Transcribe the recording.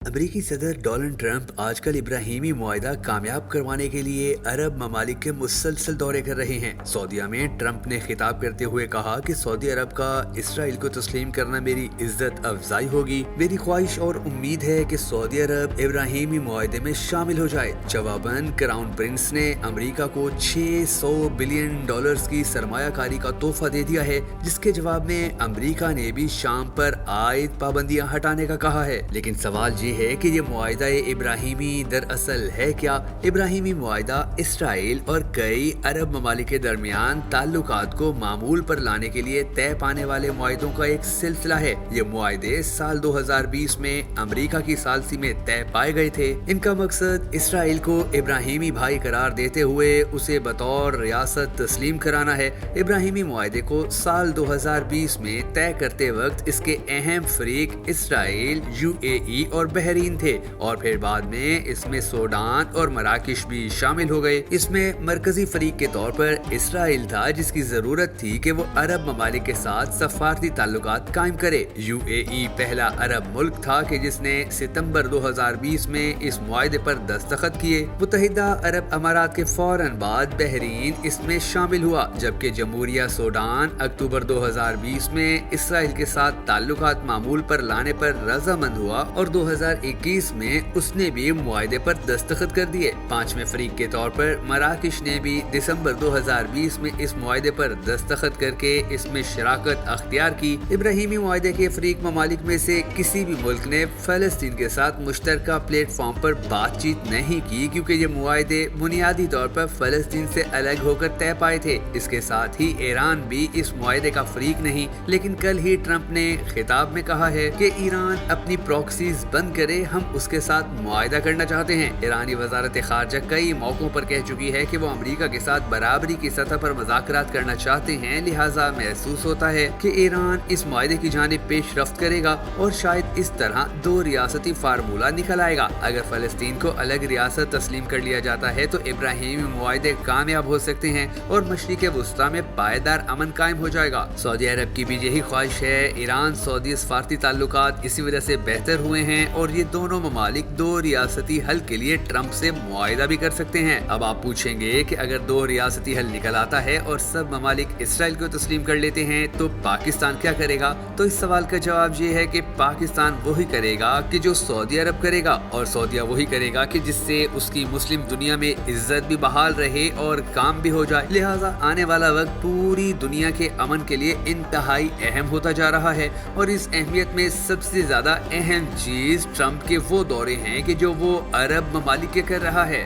अमरीकी सदर Donald Trump आजकल इब्राहिमी मुआहदा कामयाब करवाने के लिए अरब ममालिक के मुसलसल दौरे कर रहे हैं। सऊदीया में ट्रंप ने खिताब करते हुए कहा कि सऊदी अरब का इसराइल को तस्लीम करना मेरी इज्जत अफजाई होगी। मेरी ख्वाहिश और उम्मीद है कि सऊदी अरब इब्राहिमी मुआहदे में शामिल हो जाए। जवाबन क्राउन प्रिंस ने अमरीका को $600 बिलियन की सरमायाकारी का तोहफा दे दिया है, जिसके जवाब में अमरीका ने भी शाम पर आयद पाबंदियां हटाने का कहा है। लेकिन सवाल है कि ये मुआहदा इब्राहिमी दरअसल है क्या? इब्राहिमी मुआहदा इसराइल और कई अरब ममालिक के दरमियान ताल्लुकात को मामूल पर लाने के लिए तय पाने वाले मुआहदों का एक सिलसिला है। ये मुआहदे साल 2020 में अमरीका की सालसी में तय पाए गए थे। इनका मकसद इसराइल को इब्राहिमी भाई करार देते हुए उसे बतौर रियासत तस्लीम कराना है। इब्राहिमी मुआहदे को साल 2020 में तय करते वक्त इसके अहम फरीक इसराइल, UAE और बहरीन थे, और फिर बाद में इसमें सूडान और मराकश भी शामिल हो गए। इसमें मरकजी फरीक के तौर पर इसराइल था, जिसकी जरूरत थी कि वो अरब ममालिक के साथ सफारती ताल्लुकात कायम करे। UAE पहला अरब मुल्क था कि जिसने सितंबर 2020 में इस मुआहदे पर दस्तखत किए। मुत्तहिदा अरब अमारात के फौरन बाद बहरीन इसमें शामिल हुआ, जबकि जमहूरिया सूडान अक्टूबर 2020 में इसराइल के साथ ताल्लुकात मामूल पर लाने पर रजामंद हुआ और 2021 में उसने भी मुआहदे पर दस्तखत कर दिए। पांचवें फरीक के तौर पर मराकश ने भी दिसंबर 2020 में इस मुआहदे पर दस्तखत करके इसमें शराकत अख्तियार की। इब्राहिमी मुआहदे के फरीक ममालिक में से किसी भी मुल्क ने फलस्तीन के साथ मुश्तरका प्लेटफॉर्म पर बातचीत नहीं की, क्योंकि ये मुआहदे बुनियादी तौर पर फलस्तीन से अलग होकर तय पाए थे। इसके साथ ही ईरान भी इस मुआहदे का फरीक नहीं, लेकिन कल ही ट्रंप ने खिताब में कहा है कि ईरान अपनी प्रॉक्सीज बंद करे, हम उसके साथ मुआहदा करना चाहते हैं। ईरानी वजारत खारजा कई मौकों पर कह चुकी है कि वो अमरीका के साथ बराबरी की सतह पर मुज़ाकरात करना चाहते हैं। लिहाजा महसूस होता है कि ईरान इस मुआहदे की जानिब पेशरफ्त करेगा और शायद इस तरह दो रियासती फार्मूला निकल आएगा। अगर फलस्तीन को अलग रियासत तस्लीम कर लिया जाता है तो इब्राहिमी मुआहदे कामयाब हो सकते हैं और मशरिक़ वुस्ता में पायदार अमन कायम हो जाएगा। सऊदी अरब की भी यही ख्वाहिश है। ईरान सऊदी सफारती ताल्लुकात इसी वजह से बेहतर हुए हैं और ये दोनों ममालिक दो रियासती हल के लिए ट्रंप से मुआहदा भी कर सकते हैं। अब आप पूछेंगे कि अगर दो रियासती हल निकल आता है और सब ममालिक इसराइल को तस्लीम कर लेते हैं तो पाकिस्तान क्या करेगा? तो इस सवाल का जवाब ये है कि पाकिस्तान वही करेगा कि जो सऊदी अरब करेगा, और सऊदीया वही करेगा कि जिससे उसकी मुस्लिम दुनिया में इज्जत भी बहाल रहे और काम भी हो जाए। लिहाजा आने वाला वक्त पूरी दुनिया के अमन के लिए इंतहाई अहम होता जा रहा है, और इस अहमियत में सबसे ज्यादा अहम चीज ट्रंप के वो दौरे हैं कि जो वो अरब ममालिक के कर रहा है।